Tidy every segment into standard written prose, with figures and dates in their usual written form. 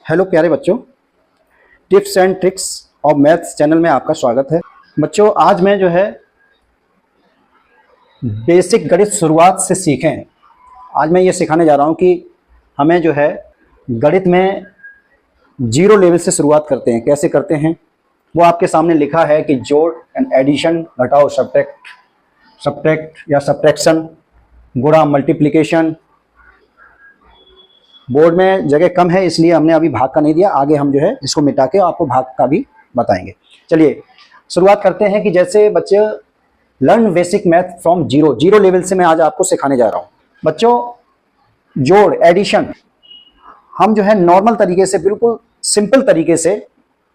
Hello प्यारे बच्चों, tips and tricks of maths channel में आपका स्वागत है। बच्चों, आज मैं जो है बेसिक गणित शुरुआत से सीखें, आज मैं ये सिखाने जा रहा हूँ कि हमें जो है गणित में जीरो लेवल से शुरुआत करते हैं। कैसे करते हैं वो आपके सामने लिखा है कि जोड़ एंड एडिशन, घटाओ, सब्ट्रैक्ट या सब्ट्रैक्शन, गुणा, मल्टीप्लिकेशन। बोर्ड में जगह कम है इसलिए हमने अभी भाग का नहीं दिया, आगे हम जो है इसको मिटा के आपको भाग का भी बताएंगे। चलिए शुरुआत करते हैं कि जैसे बच्चे learn basic math from zero level से मैं आज आपको सिखाने जा रहा हूँ। बच्चों, जोड़, एडिशन हम जो है नॉर्मल तरीके से, बिल्कुल सिंपल तरीके से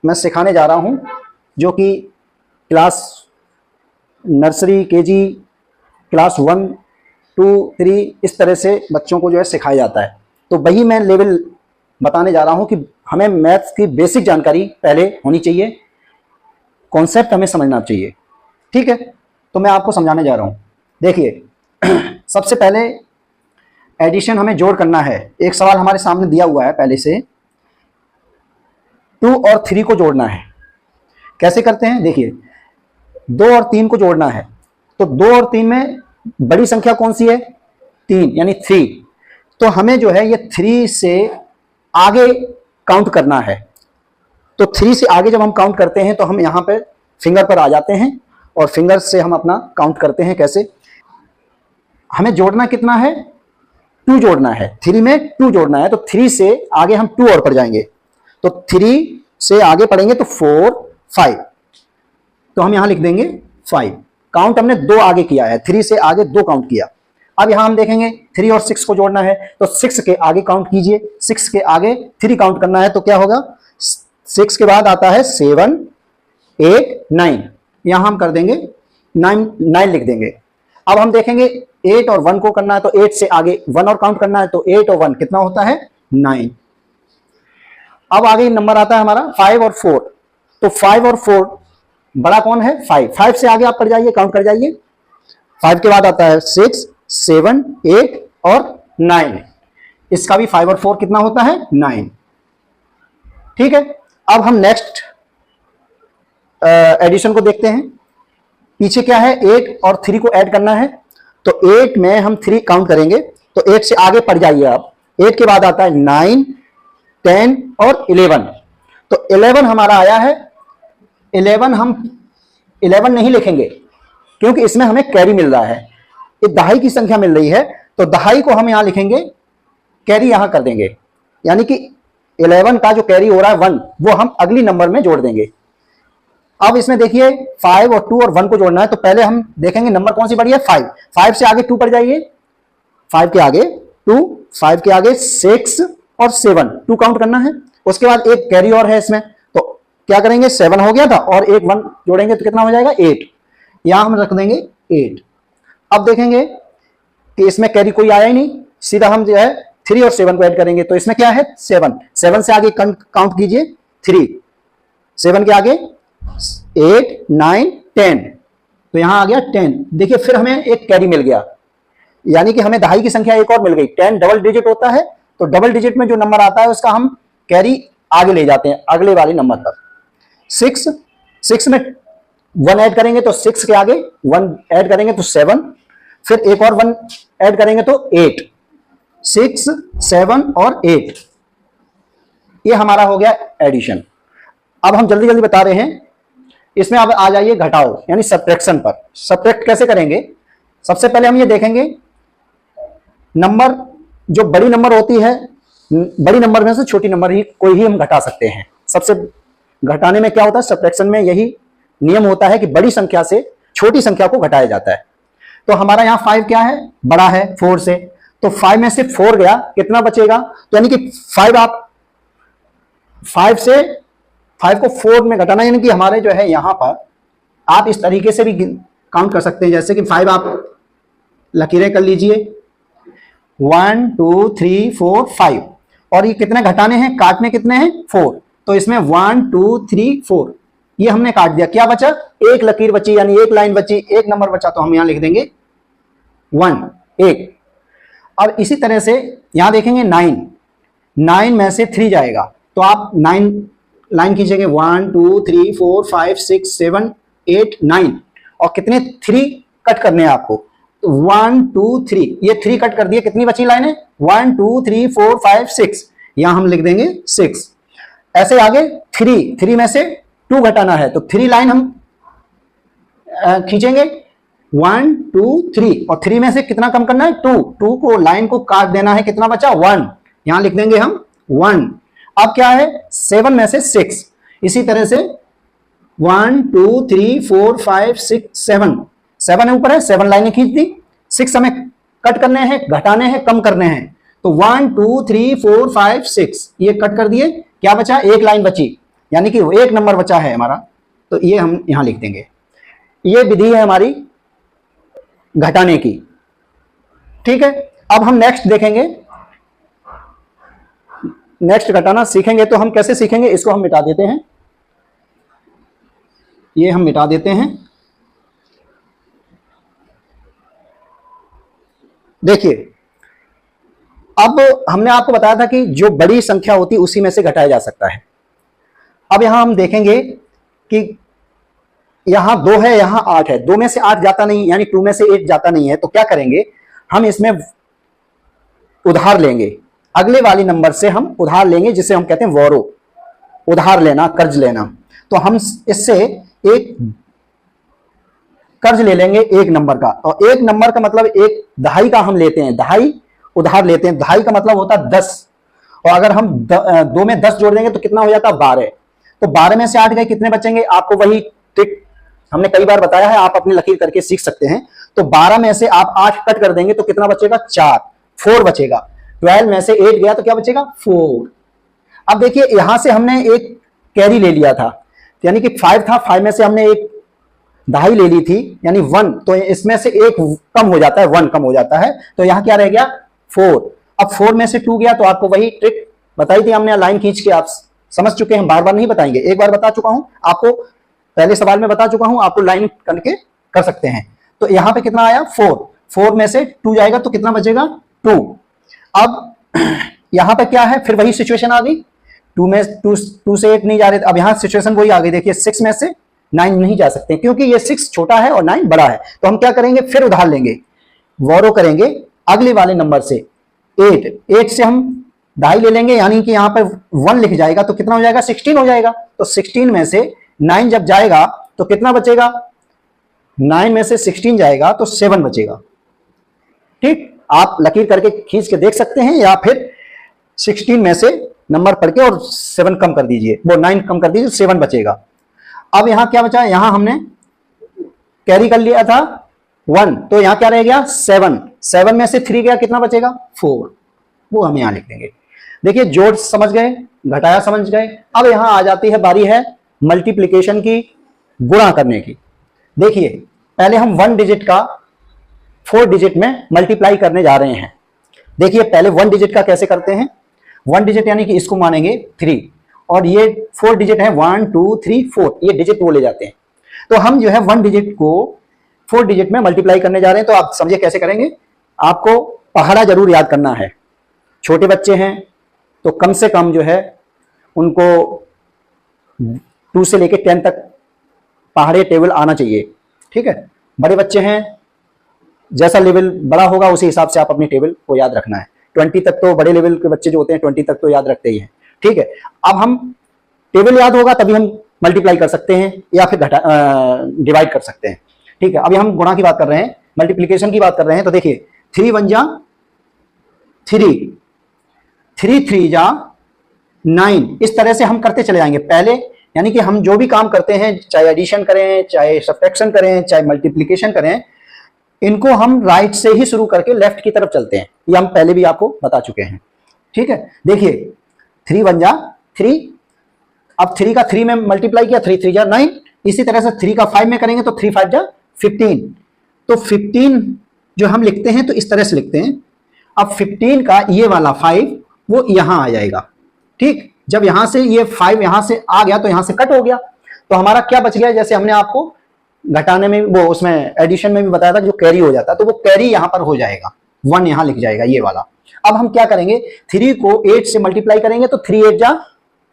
मैं सिखाने जा रहा हूँ, जो कि क्लास नर्सरी, केजी, क्लास 1, 2, 3 इस तरह से बच्चों को जो है सिखाया जाता है। तो वही मैं लेवल बताने जा रहा हूं कि हमें मैथ्स की बेसिक जानकारी पहले होनी चाहिए, कॉन्सेप्ट हमें समझना चाहिए। ठीक है, तो मैं आपको समझाने जा रहा हूं। देखिए सबसे पहले एडिशन हमें जोड़ करना है। एक सवाल हमारे सामने दिया हुआ है पहले से, 2 और 3 को जोड़ना है। कैसे करते हैं, देखिए 2 और 3 को जोड़ना है तो 2 और 3 में बड़ी संख्या कौन सी है, 3 यानी 3। तो हमें जो है ये 3 से आगे काउंट करना है। तो 3 से आगे जब हम काउंट करते हैं तो हम यहां पे फिंगर पर आ जाते हैं और फिंगर से हम अपना काउंट करते हैं। कैसे, हमें जोड़ना कितना है, 2 जोड़ना है। 3 में 2 जोड़ना है तो 3 से आगे हम 2 और पढ़ जाएंगे। तो 3 से आगे पढ़ेंगे तो 4, 5, तो हम यहां लिख देंगे 5। काउंट हमने 2 आगे किया है, 3 से आगे 2 काउंट किया। अब यहां हम देखेंगे 3 और 6 को जोड़ना है तो 6 के आगे काउंट कीजिए, 6 के आगे 3 काउंट करना है तो क्या होगा, 6 के बाद आता है 7, 8, 9, यहां हम कर देंगे 9 लिख देंगे। अब हम देखेंगे 8 और 1 को करना है तो 8 से आगे 1 और काउंट करना है तो 8 और 1 कितना होता है, 9। अब आगे नंबर आता है हमारा 5 और 4, तो 5 और 4 बड़ा कौन है, 5 से आगे आप कर जाइए, काउंट कर जाइए। 5 के बाद आता है 6, 7, 8 और 9, इसका भी 5 और 4 कितना होता है, 9। ठीक है, अब हम नेक्स्ट एडिशन को देखते हैं। पीछे क्या है, 8 और 3 को ऐड करना है तो 8 में हम 3 काउंट करेंगे तो 8 से आगे पढ़ जाइए आप। 8 के बाद आता है 9, 10 और 11, तो 11 हमारा आया है। 11 हम 11 नहीं लिखेंगे क्योंकि इसमें हमें कैरी मिल रहा है, ये दहाई की संख्या मिल रही है तो दहाई को हम यहां लिखेंगे, कैरी यहां कर देंगे, यानी कि 11 का जो कैरी हो रहा है 1 वो हम अगली नंबर में जोड़ देंगे। अब इसमें देखिए 5 और 2 और 1 को जोड़ना है तो पहले हम देखेंगे नंबर कौन सी बढ़ी है, 5 से आगे 2 पड़ जाइए, 5 के आगे 2, 5 के आगे 6 और 7, 2 काउंट करना है। उसके बाद एक कैरी और है इसमें तो क्या करेंगे, 7 हो गया था और एक 1 जोड़ेंगे तो कितना हो जाएगा, 8, यहां हम रख देंगे 8। अब देखेंगे कि इसमें कैरी कोई आया ही नहीं, सीधा हम जो है 3 और 7 को ऐड करेंगे तो इसमें क्या है, 7 से आगे काउंट कीजिए, 3, 7 के आगे 8, 9, 10, तो यहां आ गया 10। देखिए फिर हमें एक कैरी मिल गया, यानी कि हमें दहाई की संख्या एक और मिल गई। 10 डबल डिजिट होता है तो डबल डिजिट में जो नंबर आता है उसका हम कैरी आगे ले जाते हैं अगले वाले नंबर पर। 6 में 1 ऐड करेंगे तो 6 के आगे 1 ऐड करेंगे तो 7, फिर एक और 1 ऐड करेंगे तो 8, 6, 7 और 8, ये हमारा हो गया एडिशन। अब हम जल्दी जल्दी बता रहे हैं, इसमें अब आ जाइए घटाओ यानी सब्ट्रैक्शन पर। सब्ट्रैक्ट कैसे करेंगे, सबसे पहले हम ये देखेंगे नंबर, जो बड़ी नंबर होती है, बड़ी नंबर में से छोटी नंबर ही कोई ही हम घटा सकते हैं। सबसे घटाने में क्या होता है, सब्ट्रैक्शन में यही नियम होता है कि बड़ी संख्या से छोटी संख्या को घटाया जाता है। तो हमारा यहां 5 क्या है, बड़ा है 4 से, तो 5 में से 4 गया, कितना बचेगा, तो यानी कि 5 आप 5 से 5 को 4 में घटाना, यानी कि हमारे जो है यहां पर आप इस तरीके से भी काउंट कर सकते हैं, जैसे कि 5 आप लकीरें कर लीजिए, 1, 2, 3, 4, 5, और ये कितने घटाने हैं, काटने कितने हैं, 4, तो इसमें 1, 2, 3, 4 ये हमने काट दिया, क्या बचा, एक लकीर बची, यानी एक लाइन बची, एक नंबर बचा, तो हम यहां लिख देंगे 1, 1। और इसी तरह से यहां देखेंगे 9 में से 3 जाएगा, तो आप 9 लाइन कीजिएगा, 1 2 3 4 5 6 7 8 9 और कितने 3 कट करने हैं आपको, 1 2 3 ये 3 कट कर दिए, कितनी बची लाइनें 1 2 3 4 5 6, यहां हम लिख देंगे 6। ऐसे आगे 3 में से 2 घटाना है तो 3 लाइन हम खींचेंगे 1 2 3 और 3 में से कितना कम करना है 2 को लाइन को काट देना है, कितना बचा 1, यहां लिख देंगे हम 1। अब क्या है 7 में से 6, इसी तरह से 1 2 3 4 5 6 7 है ऊपर है, 7 लाइनें खींच दी, 6 हमें कट करने हैं, घटाने हैं, कम करने हैं, तो 1 2 3 4 5 6 ये कट कर दिए, क्या बचा 1 लाइन बची, यानी कि 1 नंबर बचा है हमारा, तो ये हम यहां लिख देंगे। ये विधि है हमारी घटाने की, ठीक है। अब हम नेक्स्ट देखेंगे, नेक्स्ट घटाना सीखेंगे तो हम कैसे सीखेंगे, इसको हम मिटा देते हैं, ये हम मिटा देते हैं। देखिए अब हमने आपको बताया था कि जो बड़ी संख्या होती है उसी में से घटाया जा सकता है। अब यहां हम देखेंगे कि यहां 2 है, यहां 8 है, 2 में से 8 जाता नहीं, यानी 2 में से 8 जाता नहीं है, तो क्या करेंगे हम इसमें उधार लेंगे, अगले वाली नंबर से हम उधार लेंगे, जिसे हम कहते हैं वोरो, उधार लेना, कर्ज लेना। तो हम इससे एक कर्ज ले लेंगे 1 नंबर का, और 1 नंबर का मतलब 1 दहाई का हम लेते हैं, दहाई उधार लेते हैं, दहाई का मतलब होता है 10, और अगर हम 2 में 10 जोड़ देंगे तो कितना हो जाता है 12, तो 12 में से 8 गए, कितने बचेंगे, आपको वही ट्रिक हमने कई बार बताया है, आप अपनी लकीर करके सीख सकते हैं। तो 12 में से आप 8 कट कर देंगे तो कितना बचेगा 4 बचेगा, 12 में से 8 गया तो क्या बचेगा 4। अब देखिए यहां से हमने एक कैरी ले लिया था, यानी कि 5 था, 5 में से हमने एक दहाई ले ली थी, यानी 1, तो इसमें से एक कम हो जाता है, 1 कम हो जाता है, तो यहां क्या रह गया 4। अब 4 में से 2 गया, तो आपको वही ट्रिक बताई थी हमने, लाइन खींच के आप समझ चुके हैं, बार बार नहीं बताएंगे, एक बार बता चुका हूं आपको, पहले सवाल में बता चुका हूं, आपको लाइन करके कर सकते हैं। तो यहां पे कितना आया 4 में से 2 जाएगा तो कितना बचेगा 2। अब यहां पे क्या है, फिर वही सिचुएशन आ गई, 2 से 8 नहीं जा रहे, अब यहां सिचुएशन वही आ गई, देखिए 6 में से 9 नहीं जा सकते, क्योंकि ये 6 छोटा है और 9 बड़ा है, तो हम क्या करेंगे फिर उधार लेंगे, वोरो करेंगे अगले वाले नंबर से 8 से हम दहाई ले लेंगे, यानी कि यहां पर 1 लिख जाएगा तो कितना हो जाएगा 16 हो जाएगा, तो 16 में से 9 जब जाएगा तो कितना बचेगा, 9 में से 16 जाएगा तो 7 बचेगा। ठीक, आप लकीर करके खींच के देख सकते हैं, या फिर 16 में से नंबर पढ़ के और 7 कम कर दीजिए, वो 9 कम कर दीजिए, 7 बचेगा। अब यहां क्या बचा, यहां हमने कैरी कर लिया था 1, तो यहां क्या रह गया 7 में से 3 गया, कितना बचेगा 4, वो हम यहां लिख देंगे। देखिए जोड़ समझ गए, घटाया समझ गए। अब यहां आ जाती है बारी है मल्टीप्लिकेशन की, गुणा करने की। देखिए पहले हम 1 डिजिट का 4 डिजिट में मल्टीप्लाई करने जा रहे हैं। देखिए पहले 1 डिजिट का कैसे करते हैं, 1 डिजिट यानी कि इसको मानेंगे 3, और ये 4 डिजिट है 1 2 3 4, ये डिजिट वो ले जाते हैं। तो हम जो है 1 डिजिट को 4 डिजिट में मल्टीप्लाई करने जा रहे हैं, तो आप समझिए कैसे करेंगे। आपको पहाड़ा जरूर याद करना है, छोटे बच्चे हैं तो कम से कम जो है उनको 2 से लेकर 10 तक पहाड़े टेबल आना चाहिए, ठीक है। बड़े बच्चे हैं, जैसा लेवल बड़ा होगा उसी हिसाब से आप अपनी टेबल को याद रखना है। 20 तक तो बड़े लेवल के बच्चे जो होते हैं 20 तक तो याद रखते ही हैं, ठीक है। अब हम टेबल याद होगा तभी हम मल्टीप्लाई कर सकते हैं या फिर डिवाइड कर सकते हैं, ठीक है। अभी हम गुणा की बात कर रहे हैं, मल्टीप्लिकेशन की बात कर रहे हैं। तो देखिए 3 1 जा 3, 3 3 जा 9, इस तरह से हम करते चले जाएंगे। पहले यानी कि हम जो भी काम करते हैं, चाहे एडिशन करें, चाहे सब्ट्रैक्शन करें, चाहे मल्टीप्लिकेशन करें, इनको हम राइट से ही शुरू करके लेफ्ट की तरफ चलते हैं, ये हम पहले भी आपको बता चुके हैं, ठीक है। देखिए 3 1 जा 3, अब 3 का 3 में मल्टीप्लाई किया, 3 3 जा 9, इसी तरह से 3 का 5 में करेंगे तो 3 5 जा 15, तो 15 जो हम लिखते हैं तो इस तरह से लिखते हैं। अब 15 का ये वाला 5 वो यहां आ जाएगा, ठीक। जब यहां से ये 5 यहां से आ गया तो यहां से कट हो गया, तो हमारा क्या बच गया, जैसे हमने आपको घटाने में वो उसमें एडिशन में भी बताया था, जो कैरी हो जाता है तो वो कैरी यहां पर हो जाएगा, 1 यहां लिख जाएगा ये वाला। अब हम क्या करेंगे, 3 को 8 से मल्टीप्लाई करेंगे तो 3 8 जा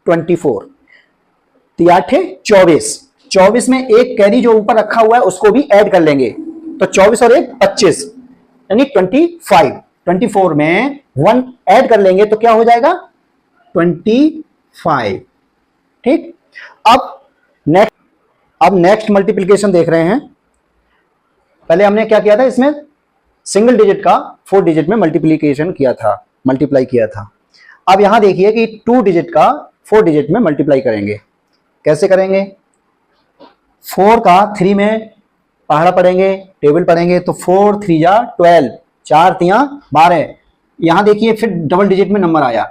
24, 3×8 = 24 में एक कैरी जो ऊपर रखा हुआ है उसको भी ऐड कर लेंगे, तो 24 और 1 25 यानी 25। 24 में 1 ऐड कर लेंगे तो क्या हो जाएगा 25। ठीक, अब नेक्स्ट मल्टीप्लिकेशन देख रहे हैं। पहले हमने क्या किया था, इसमें सिंगल डिजिट का 4 डिजिट में मल्टीप्लाई किया था। अब यहां देखिए कि 2 डिजिट का 4 डिजिट में मल्टीप्लाई करेंगे। कैसे करेंगे, 4 का 3 में पहाड़ा पढ़ेंगे, टेबल पढ़ेंगे, तो 4 3 जा 12, 4 3 12। यहां देखिए फिर डबल डिजिट में नंबर आया,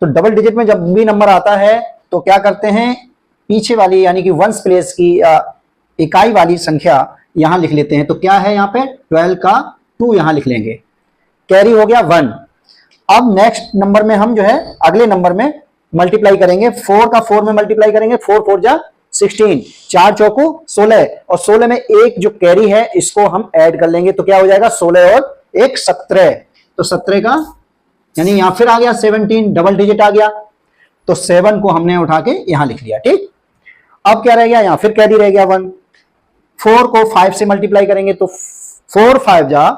तो डबल डिजिट में जब भी नंबर आता है तो क्या करते हैं, पीछे वाली यानी कि वंस प्लेस की इकाई वाली संख्या यहां लिख लेते हैं। तो क्या है यहाँ पे 12 का 2 यहां लिख लेंगे, कैरी हो गया 1। अब नेक्स्ट नंबर में हम जो है अगले नंबर में मल्टीप्लाई करेंगे, 4 का 4 में मल्टीप्लाई करेंगे, 4 4 जा 16, 4 चौको 16, और 16 में एक जो कैरी है इसको हम ऐड कर लेंगे, तो क्या हो जाएगा 16 और 1 17। तो 17 का यानी यहां फिर आ गया 17, डबल डिजिट आ गया, तो 7 को हमने उठा के यहां लिख लिया। ठीक, अब क्या रह गया, यहां फिर कैरी रह गया 1। 4 को 5 से मल्टीप्लाई करेंगे तो 4 5 जा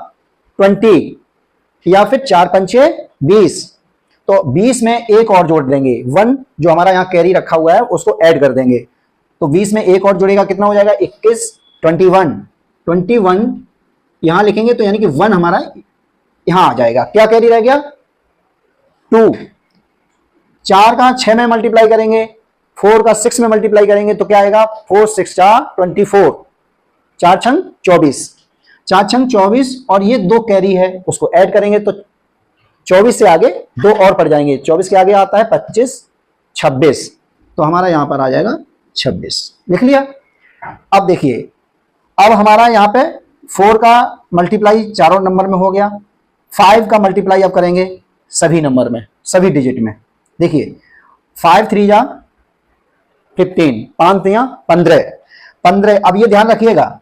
20, या फिर 4 पंचे 20, तो 20 में एक और जोड़ देंगे, 1 जो हमारा यहां कैरी रखा हुआ है उसको ऐड कर देंगे, तो 20 में एक और जुड़ेगा, कितना हो जाएगा 21, 21 यहां लिखेंगे, तो यानी कि 1 हमारा यहां आ जाएगा। क्या कैरी रह गया 2। 4 का 6 में मल्टीप्लाई करेंगे, 4 का 6 में मल्टीप्लाई करेंगे, तो क्या आएगा 4 6 जा 24, 4 छंग 24, 4 छंग 24, और ये 2 कैरी है उसको ऐड करेंगे, तो 24 से आगे 2 और पड़ जाएंगे, 24 के आगे आता है 25 26, तो हमारा यहां पर आ जाएगा 26। लिख लिया। अब देखिए, अब हमारा यहां पे 4 का मल्टीप्लाई चारों नंबर में हो गया, 5 का मल्टीप्लाई अब करेंगे सभी नंबर में, सभी डिजिट में। देखिए 5 3 जा 15, 5 3 15। अब ये ध्यान रखिएगा,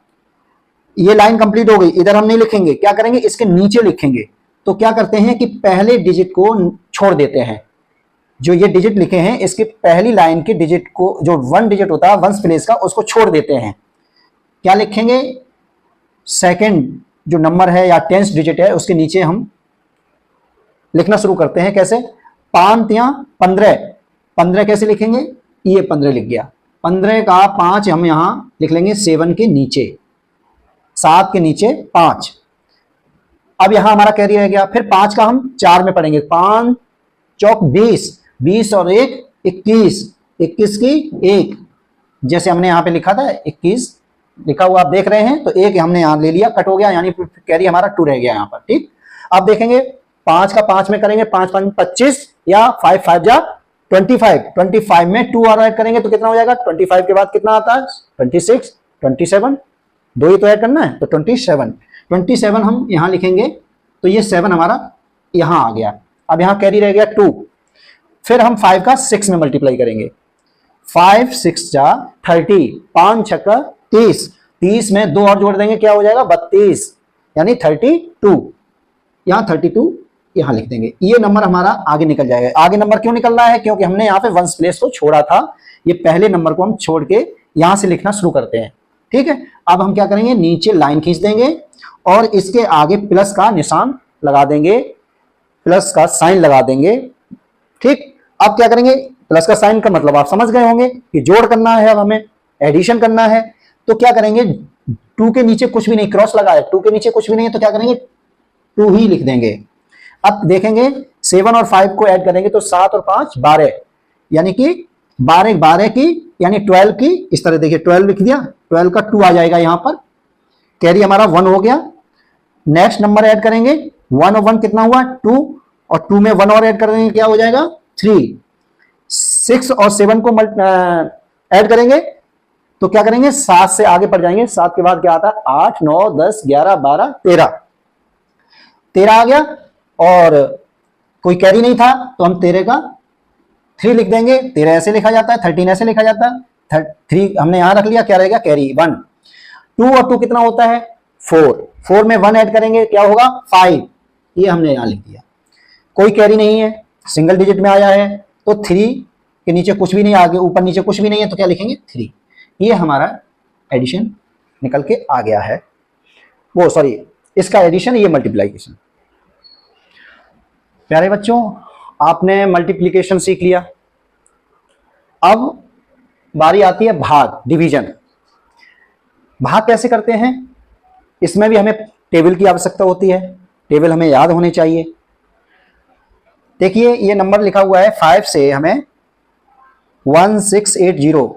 ये लाइन कंप्लीट हो गई, इधर हम नहीं लिखेंगे, क्या करेंगे इसके नीचे लिखेंगे। तो क्या करते हैं कि पहले डिजिट को छोड़ देते हैं, जो ये डिजिट लिखे हैं इसके पहली लाइन के डिजिट को, जो 1 डिजिट होता है वंस प्लेस का, उसको छोड़ देते हैं। क्या लिखेंगे, सेकंड जो नंबर है या 10th डिजिट है उसके नीचे हम लिखना शुरू करते हैं। कैसे, 5 3 15, 15 कैसे लिखेंगे, ये 15 लिख गया, 15 का 5 हम यहां लिख लेंगे 7 के नीचे, 7 के नीचे 5। अब यहां हमारा कैरी रह गया, फिर 5 का हम 4 में पढ़ेंगे, 5 चौक 20, 20 और 1 21, 21 की 1, जैसे हमने यहां पे लिखा था 21 लिखा हुआ आप देख रहे हैं, तो 1 हमने यहां ले लिया, कट हो गया, यानी कैरी हमारा 2 रह गया यहां पर। ठीक, अब देखेंगे 5 का 5 में करेंगे, 5 5 25, या 5 5 जा 25, 25 में 2 और ऐड करेंगे तो कितना हो जाएगा, 25 के बाद कितना आता है 26, 27, 2 ही तो ऐड करना है, तो 27 हम यहां लिखेंगे, तो ये 7 हमारा यहां आ गया। अब यहां कैरी रह गया 2, फिर हम 5 का 6 में मल्टीप्लाई करेंगे, 5 6 जा 30, 5 छक्का 30, 30 में 2 और जोड़ देंगे, क्या हो जाएगा 32, यानी 32, यहां 32 यहां लिख देंगे। ये नंबर हमारा आगे निकल जाएगा। आगे नंबर क्यों निकल रहा है, क्योंकि हमने यहां पे वंस प्लेस को छोड़ा था, ये पहले नंबर को हम छोड़ के यहां से लिखना शुरू करते हैं। ठीक है, अब हम क्या करेंगे, नीचे लाइन खींच देंगे और इसके आगे प्लस का निशान लगा देंगे, प्लस का साइन लगा देंगे। ठीक, अब क्या करेंगे, प्लस का साइन का मतलब आप समझ गए होंगे कि जोड़ करना है, अब हमें एडिशन करना है। तो क्या करेंगे, 2 के नीचे कुछ भी नहीं, क्रॉस लगा है, 2 के नीचे कुछ भी नहीं है, तो क्या करेंगे 2 ही लिख देंगे। अब देखेंगे 7 और 5 को ऐड करेंगे तो 7 और 5 12, यानी कि 12 की यानी 12 की, इस तरह देखिए 12 लिख दिया, 12 का 2 आ जाएगा यहां पर, कैरी हमारा 1 हो गया। नेक्स्ट नंबर ऐड करेंगे, 1 और 1 कितना हुआ 2, और 2 में 1 और ऐड करेंगे, क्या हो जाएगा 3। 6 और 7 को ऐड करेंगे तो क्या करेंगे, 7 से आगे बढ़ जाएंगे, 7 के बाद क्या आता है 8 9 10 11 12 13 आ गया, और कोई कैरी नहीं था तो हम 13 का 3 लिख देंगे। 13 ऐसे लिखा जाता है, 13 ऐसे लिखा जाता है, 3 हमने यहां रख लिया, क्या रहेगा कैरी 1। 2 और 2 कितना होता है 4, 4 में 1 ऐड करेंगे, क्या होगा 5, ये हमने यहां लिख दिया। कोई कैरी नहीं है, सिंगल डिजिट में आया है, तो 3 कि नीचे कुछ भी नहीं, आगे ऊपर नीचे कुछ भी नहीं है, तो क्या लिखेंगे 3। ये हमारा एडिशन निकल के आ गया है, वो सॉरी इसका एडिशन, ये मल्टीप्लिकेशन। प्यारे बच्चों, आपने मल्टीप्लिकेशन सीख लिया। अब बारी आती है भाग, डिवीजन। भाग कैसे करते हैं, इसमें भी हमें टेबल की आवश्यकता होती है, टेबल हमें याद होने चाहिए। देखिए ये नंबर लिखा हुआ है 5 से हमें 1680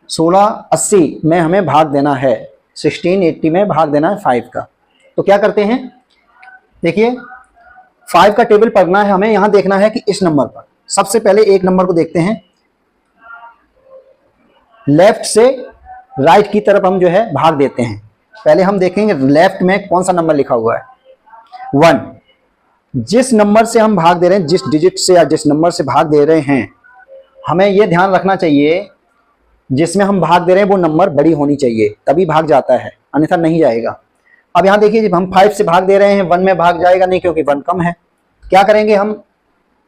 1680 में हमें भाग देना है, 1680 में भाग देना है 5 का। तो क्या करते हैं, देखिए 5 का टेबल पढ़ना है हमें, यहां देखना है कि इस नंबर पर सबसे पहले एक नंबर को देखते हैं, लेफ्ट से राइट की तरफ हम जो है भाग देते हैं। पहले हम देखेंगे लेफ्ट में कौन सा नंबर लिखा हुआ है, 1। जिस नंबर से हम भाग दे रहे हैं, जिस डिजिट से या जिस नंबर से भाग दे रहे हैं, हमें यह ध्यान रखना चाहिए जिसमें हम भाग दे रहे हैं वो नंबर बड़ी होनी चाहिए, तभी भाग जाता है, अन्यथा नहीं जाएगा। अब यहां देखिए जब हम 5 से भाग दे रहे हैं 1 में भाग जाएगा नहीं, क्योंकि 1 कम है। क्या करेंगे, हम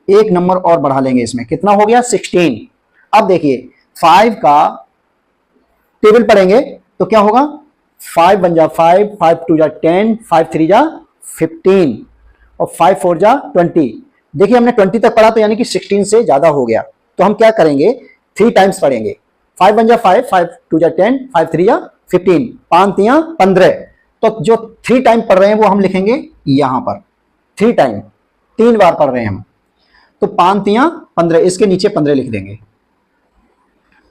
एक नंबर और बढ़ा लेंगे, इसमें कितना हो गया 16। अब देखिए 5 का टेबल पढ़ेंगे तो क्या होगा, 5 1 जा 5, 5 2 जा 10, 5 3 जा 15 और 5 4 जा 20। देखिए हमने 20 तक पढ़ा तो यानी कि 16 से ज्यादा हो गया, तो हम क्या करेंगे 3 टाइम्स पढ़ेंगे। 5 1 जा 5, 5 2 जा 10, 5 3 जा 15, 5 3 15। तो जो 3 टाइम पढ़ रहे हैं वो हम लिखेंगे यहां पर, 3 टाइम, 3 बार पढ़ रहे हैं हम, तो 5 3 15, इसके नीचे 15 लिख देंगे।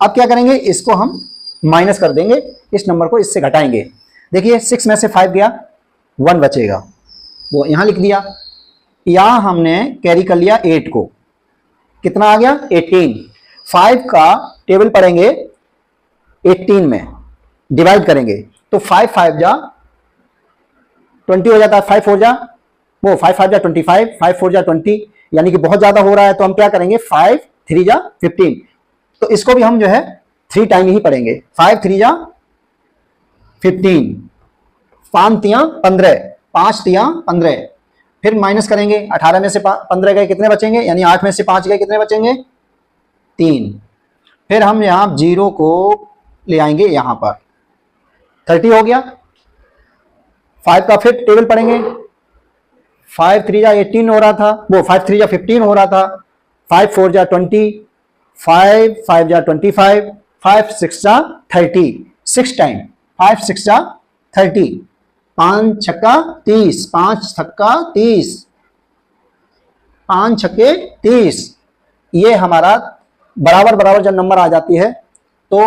अब क्या करेंगे, इसको हम माइनस कर देंगे, इस नंबर को इससे घटाएंगे। देखिए 6 में से 5 गया, 1 बचेगा, वो यहां लिख दिया। यहां हमने कैरी कर लिया 8 को, कितना आ गया 18। 5 का टेबल पढ़ेंगे 18 में, डिवाइड करेंगे तो 5 5 जा 20 हो जाता है, 5 4 जा वो 5 5 जा 25, 5 4 जा 20, यानी कि बहुत ज्यादा हो रहा है, तो हम क्या करेंगे 5 3 जा 15। तो इसको भी हम जो है 3 टाइम ही पढ़ेंगे, 5 3 जा 15, 5 3 15, 5 3 15, फिर माइनस करेंगे, 18 में से 15 गए कितने बचेंगे, यानी 8 में से 5 गए कितने बचेंगे 3। फिर हम यहां 0 को ले आएंगे, यहां पर 30 हो गया। 5 का फिर टेबल पढ़ेंगे, 5 3 जा 18 हो रहा था, वो 5 3 जा 15 हो रहा था, 5 4 जा 20, 5 5 जा 25, 5 6 जा 30, 6 टाइम, 5 6 जा 30, 5 छक्का 30, 5 छक्का 30, 5 छक्के 30। ये हमारा बराबर बराबर जब नंबर आ जाती है तो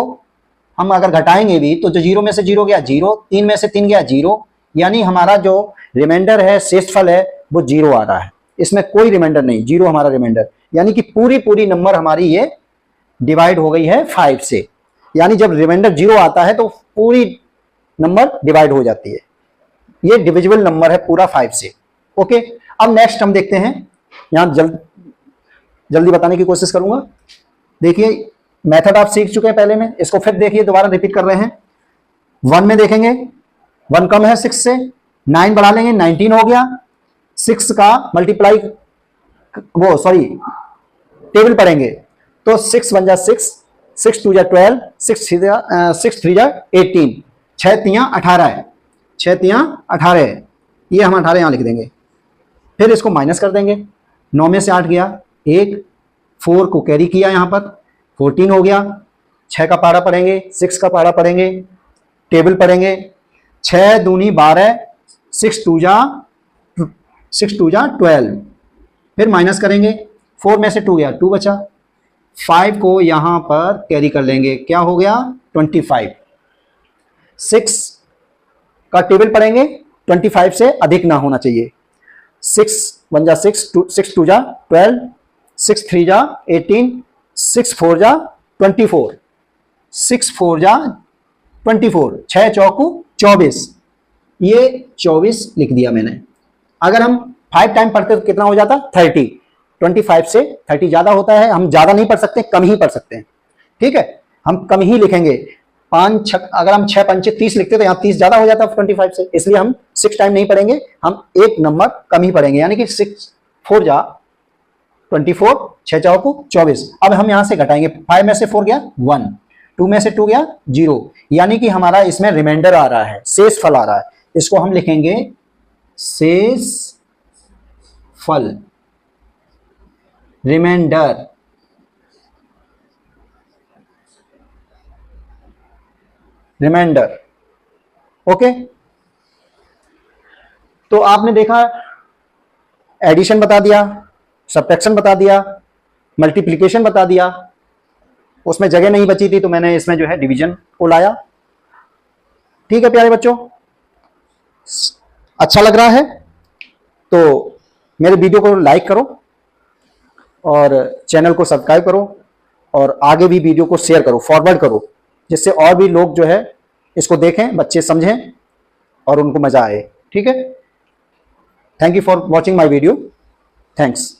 हम अगर घटाएंगे भी तो जो 0 में से 0 गया 0, 3 में से 3 गया 0, यानी हमारा जो रिमाइंडर है, शेषफल है, वो 0 आ रहा है, इसमें कोई रिमाइंडर नहीं, 0 हमारा रिमाइंडर, यानी कि पूरी नंबर हमारी ये डिवाइड हो गई है 5 से। यानी जब रिमाइंडर 0 आता है तो पूरी नंबर डिवाइड हो जाती है, ये डिविजिबल नंबर है पूरा 5 से। ओके, अब नेक्स्ट हम देखते हैं, यहां जल्दी बताने की कोशिश करूंगा। देखिए मेथड आप सीख चुके हैं पहले में, इसको फिर देखिए, दोबारा रिपीट कर रहे हैं। 1 में देखेंगे, 1 कम है 6 से, 9 बढ़ा लेंगे, 19 हो गया। 6 का मल्टीप्लाई, वो सॉरी टेबल पढ़ेंगे तो 6 1 जा 6, 6 2 जा 12, 6 3 जा 18, 6 3 18, 6 3 18, ये हम 18 यहां लिख देंगे। फिर इसको माइनस कर देंगे, 9 में से 8 गया 1, 4 को कैरी किया, यहां पर 14 हो गया। 6 का पारा पढ़ेंगे, 6 का पारा पढ़ेंगे, टेबल पढ़ेंगे, 6 दूनी 12, 6 2 जा 12, फिर माइनस करेंगे, 4 में से 2 गया 2 बचा, 5 को यहां पर कैरी कर लेंगे, क्या हो गया 25। 6 का टेबल पढ़ेंगे, 25 से अधिक ना होना चाहिए। 6 1 जा 6, 6 2 जा 12, 6 3 जा 18, 6 4 जा 24, 6 4 जा 24, 6 चौकू 24, ये 24 लिख दिया मैंने। अगर हम 5 टाइम पढ़ते तो कितना हो जाता 30। 25 से 30 ज्यादा होता है, हम ज्यादा नहीं पढ़ सकते, कम ही पढ़ सकते हैं, ठीक है, हम कम ही लिखेंगे। 5 6, अगर हम 6 5 30 लिखते तो यहाँ 30 ज्यादा हो जाता 25 से, इसलिए हम 6 टाइम नहीं पढ़ेंगे, हम एक नंबर कम ही पढ़ेंगे, यानी कि 6 4 जा 24, 6 चौको 24। अब हम यहां से घटाएंगे, 5 में से 4 गया 1, 2 में से 2 गया 0, यानी कि हमारा इसमें रिमाइंडर आ रहा है, शेष फल आ रहा है। इसको हम लिखेंगे शेष फल, रिमाइंडर। Reminder, okay. तो आपने देखा, एडिशन बता दिया, सब्ट्रैक्शन बता दिया, मल्टीप्लिकेशन बता दिया। उसमें जगह नहीं बची थी तो मैंने इसमें जो है डिवीजन को लाया। ठीक है प्यारे बच्चों, अच्छा लग रहा है तो मेरे वीडियो को लाइक करो और चैनल को सब्सक्राइब करो और आगे भी वीडियो को शेयर करो, फॉरवर्ड करो, जिससे और भी लोग जो है इसको देखें, बच्चे समझें और उनको मजा आए। ठीक है, thank you for watching my video, thanks.